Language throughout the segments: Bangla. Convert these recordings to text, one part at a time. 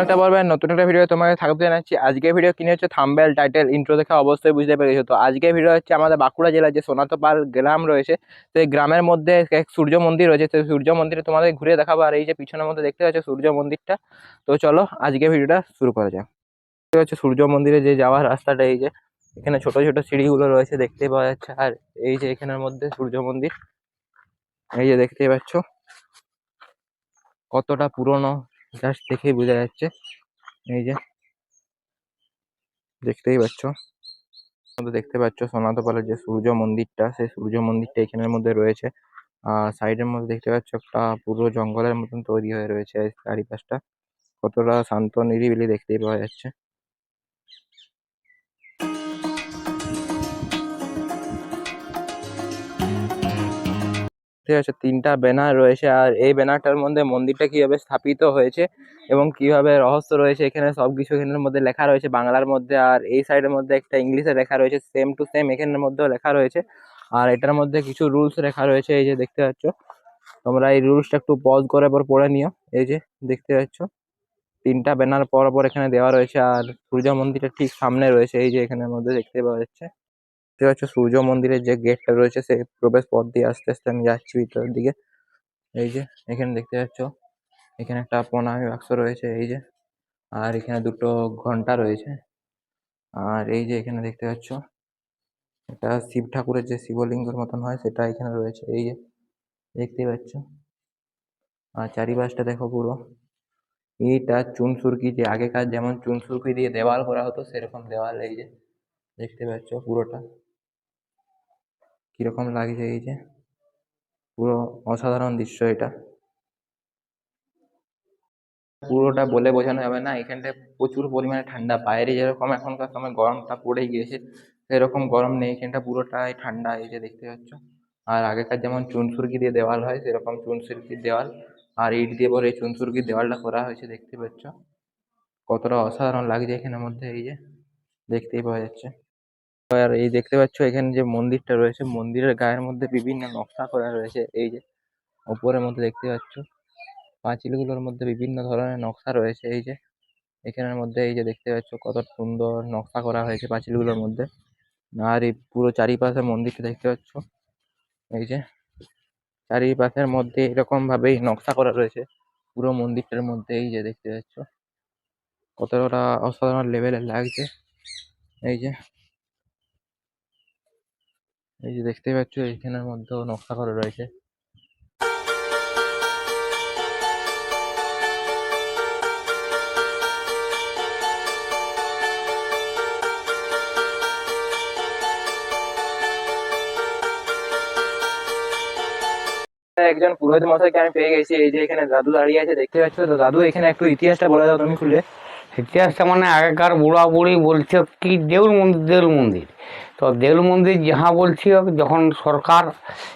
একটা বলবেন নতুন একটা ভিডিও তোমাকে স্বাগত জানাচ্ছি। আজকের ভিডিও কিনে হচ্ছে থাম্বনেল টাইটেল ইন্ট্রো দেখে অবশ্যই বুঝতে পেরেছো। তো আজকের ভিডিও হচ্ছে আমাদের বাঁকুড়া জেলার যে সোনাতপাল গ্রাম রয়েছে, সেই গ্রামের মধ্যে এক সূর্য মন্দির রয়েছে। সেই সূর্য মন্দিরে তোমাদের ঘুরে দেখাবো। আর এই যে পিছনের মধ্যে দেখতে পাচ্ছ সূর্য মন্দিরটা, তো চলো আজকের ভিডিওটা শুরু করা যাক। দেখতে পাচ্ছ সূর্য মন্দিরে যে যাওয়ার রাস্তাটা, এই যে এখানে ছোট ছোট সিঁড়িগুলো রয়েছে দেখতে পাওয়া যাচ্ছে। আর এই যে এখানের মধ্যে সূর্য মন্দির, এই যে দেখতে পাচ্ছ কতটা পুরনো, জাস্ট দেখেই বোঝা যাচ্ছে। এই যে দেখতেই পাচ্ছ, দেখতে পাচ্ছ সোনাতপালের যে সূর্য মন্দিরটা, সেই সূর্য মন্দিরটা এখানের মধ্যে রয়েছে। আর সাইডের মধ্যে দেখতে পাচ্ছ একটা পুরো জঙ্গলের মতন তৈরি হয়ে রয়েছে চারিপাশটা। কতটা শান্ত নিরিবিলি দেখতেই পাওয়া যাচ্ছে। ঠিক আছে, তিনটা ব্যানার রয়েছে। আর এই ব্যানারটার মধ্যে মন্দিরটা কিভাবে স্থাপিত হয়েছে এবং কিভাবে রহস্য রয়েছে এখানে সবকিছু এখানের মধ্যে লেখা রয়েছে বাংলার মধ্যে। আর এই সাইডের মধ্যে একটা ইংলিশে লেখা রয়েছে, সেম টু সেম এখানের মধ্যেও লেখা রয়েছে। আর এটার মধ্যে কিছু রুলস লেখা রয়েছে, এই যে দেখতে পাচ্ছ। তোমরা এই রুলসটা একটু পজ করে পর পড়ে নিও। এই যে দেখতে পাচ্ছ তিনটা ব্যানার পর পর এখানে দেওয়া রয়েছে। আর সূর্য মন্দিরের ঠিক সামনে রয়েছে, এই যে এখানের মধ্যে দেখতে পাওয়া যাচ্ছে। দেখতে পাচ্ছ সূর্য মন্দিরের যে গেটটা রয়েছে, সেই প্রবেশ পথ দিয়ে আস্তে আস্তে আমি যাচ্ছি ভিতরের দিকে। এই যে এখানে দেখতে পাচ্ছ, এখানে একটা প্রণামী বাক্স রয়েছে, এই যে। আর এখানে দুটো ঘন্টা রয়েছে। আর এই যে এখানে দেখতে পাচ্ছ এটা শিব ঠাকুরের যে শিবলিঙ্গের মতন হয় সেটা এখানে রয়েছে, এই যে দেখতেই পাচ্ছ। আর চারিপাশটা দেখো পুরো ইট আর চুনসুরকি, যে আগেকার যেমন চুনসুরকি দিয়ে দেওয়াল করা হতো সেরকম দেওয়াল। এই যে দেখতে পাচ্ছ পুরোটা কিরকম লাগছে, এই যে পুরো অসাধারণ দৃশ্য এটা। পুরোটা বলে বোঝানো যাবে না। এখানটায় প্রচুর পরিমাণে ঠান্ডা, বাইরে যেরকম এখনকার সময় গরমটা পড়ে গিয়েছে সেরকম গরম নেই, এখানটা পুরোটাই ঠান্ডা, এই যে দেখতে পাচ্ছ। আর আগেকার যেমন চুনসুরকি দিয়ে দেওয়াল হয় সেরকম চুনসুরকির দেওয়াল। আর ইট দিয়ে পরে এই চুনসুরকির দেওয়ালটা করা হয়েছে, দেখতে পাচ্ছ কতটা অসাধারণ লাগছে এখানের মধ্যে, এই যে দেখতেই পাওয়া যাচ্ছে। আর এই দেখতে পাচ্ছ এখানে যে মন্দিরটা রয়েছে, মন্দিরের গায়ের মধ্যে বিভিন্ন নকশা করা রয়েছে। এই যে উপরের মধ্যে দেখতে পাচ্ছ পাঁচিলগুলোর মধ্যে বিভিন্ন ধরনের নকশা রয়েছে। এই যে এখানের মধ্যে এই যে দেখতে পাচ্ছ কত সুন্দর নকশা করা হয়েছে পাঁচিলগুলোর মধ্যে। আর এই পুরো চারিপাশে মন্দিরটা দেখতে পাচ্ছ, এই যে চারিপাশের মধ্যে এরকম ভাবেই নকশা করা রয়েছে পুরো মন্দিরটার মধ্যে। এই যে দেখতে পাচ্ছ কতটা অসাধারণ লেভেলের লাগছে। এই যে এই যে দেখতে পাচ্ছ এখানের মধ্যেও নকশা করা রয়েছে। একজন পুরোহিত মশাইকে আমি পেয়ে গেছি, এই যে এখানে দাদু দাঁড়িয়ে আছে দেখতে পাচ্ছ। তো দাদু এখানে একটু ইতিহাসটা বলে দাও তুমি খুলে। ইতিহাসটা মানে আগেকার বুড়া বুড়ি বলছে কি দেউল মন্দির দেউল মন্দির। তো দেউল মন্দির যাহা বলছি যখন সরকার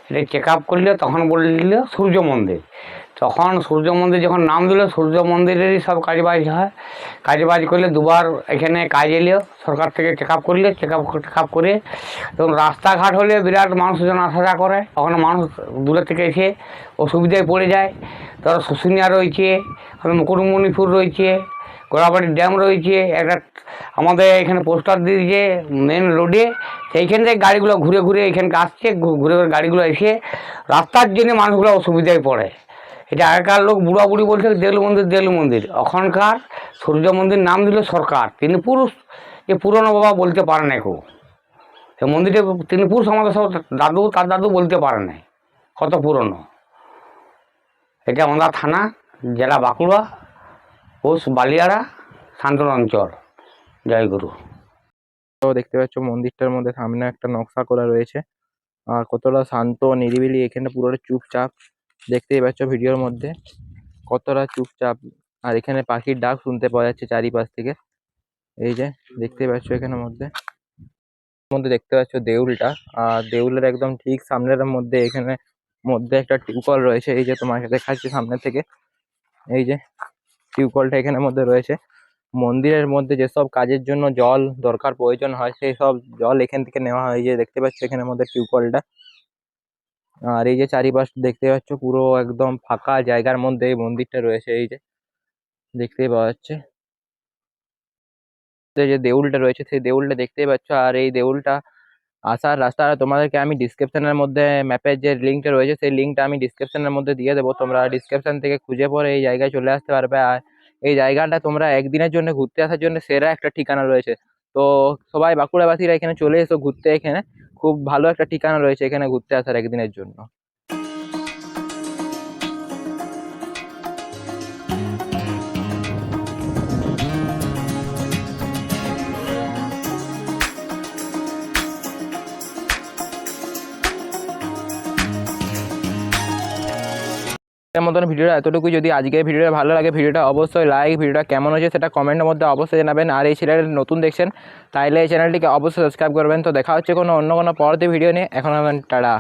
এটা চেক আপ করলো তখন বলল সূর্য মন্দির। তখন সূর্য মন্দির যখন নাম দিল, সূর্য মন্দিরেরই সব কাজবাজ হয়। কাজবাজ করলে দুবার এখানে কাজ এলো, সরকার থেকে চেক আপ করলে চেক আপ করে তখন রাস্তাঘাট হলে বিরাট মানুষজন আসা যাওয়া করে, তখন মানুষ দূরে থেকে এসে অসুবিধায় পড়ে যায়। ধরো শুশুনিয়া রয়েছে, মুকুটমণিপুর রয়েছে, গোড়াবাড়ি ড্যাম রয়েছে, একটা আমাদের এখানে পোস্টার দিয়েছে মেন রোডে, সেইখান থেকে গাড়িগুলো ঘুরে ঘুরে এখানকে আসছে, ঘুরে ঘুরে গাড়িগুলো এসে রাস্তার জন্য মানুষগুলো অসুবিধায় পড়ে। এটা আগেকার লোক বুড়া বুড়ি বলছে দেউল মন্দির দেউল মন্দির। এখনকার সূর্য মন্দির নাম দিল সরকার। তিনি পুরুষ, যে পুরনো বাবা বলতে পারে না কেউ এই মন্দিরে, তিনি পুরুষ আমাদের সব দাদু তার দাদু বলতে পারে না কত পুরনো। এটা আমাদের থানা, জেলা বাঁকুড়া, পোস্ট বালিয়াড়া, শান্তন অঞ্চল। জয়গুরু। তো দেখতে পাচ্ছ মন্দিরটার মধ্যে সামনে একটা নকশা করা রয়েছে। আর কতটা শান্ত নিরিবিলি এখানে, পুরোটা চুপচাপ। দেখতেই পাচ্ছ ভিডিওর মধ্যে কতটা চুপচাপ। আর এখানে পাখির ডাক শুনতে পাওয়া যাচ্ছে চারিপাশ থেকে। এই যে দেখতে পাচ্ছ এখানের মধ্যে মধ্যে দেখতে পাচ্ছ দেউলটা। আর দেউলের একদম ঠিক সামনের মধ্যে এখানে মধ্যে একটা টিউবকল রয়েছে, এই যে তোমাকে দেখাচ্ছি সামনে থেকে। এই যে টিউবকলটা এখানের মধ্যে রয়েছে। মন্দিরের মধ্যে যেসব কাজের জন্য জল দরকার প্রয়োজন হয় সেই সব জল এখান থেকে নেওয়া হয়, এই যে দেখতে পাচ্ছ এখানের মধ্যে টিউবকলটা। আর এই যে চারিপাশ দেখতে পাচ্ছ পুরো একদম ফাঁকা জায়গার মধ্যে এই মন্দিরটা রয়েছে, এই যে দেখতেই পাওয়া যাচ্ছে। যে দেউলটা রয়েছে সেই দেউলটা দেখতেই পাচ্ছ। আর এই দেউলটা আসার রাস্তা তোমাদেরকে আমি ডিসক্রিপশনের মধ্যে ম্যাপের যে লিঙ্কটা রয়েছে সেই লিঙ্কটা আমি ডিসক্রিপশনের মধ্যে দিয়ে দেবো, তোমরা ডিসক্রিপশন থেকে খুঁজে পরে এই জায়গায় চলে আসতে পারবে। আর এই জায়গাটা তোমরা একদিনের জন্য ঘুরতে আসার জন্য সেরা একটা ঠিকানা রয়েছে। তো সবাই বাঁকুড়াবাসীরা এখানে চলে এসো ঘুরতে, এখানে খুব ভালো একটা ঠিকানা রয়েছে এখানে ঘুরতে আসার একদিনের জন্য। এর মতন ভিডিওটা এতটুকু। যদি আজকের ভিডিওটা ভালো লাগে ভিডিওটা অবশ্যই লাইক, ভিডিওটা কেমন হয়েছে সেটা কমেন্টের মধ্যে অবশ্যই জানাবেন। আর এই চ্যানেল নতুন দেখছেন তাইলে এই চ্যানেলটিকে অবশ্যই সাবস্ক্রাইব করবেন। তো দেখা হচ্ছে অন্য কোনো পরবর্তী ভিডিও নিয়ে। এখন টাটা।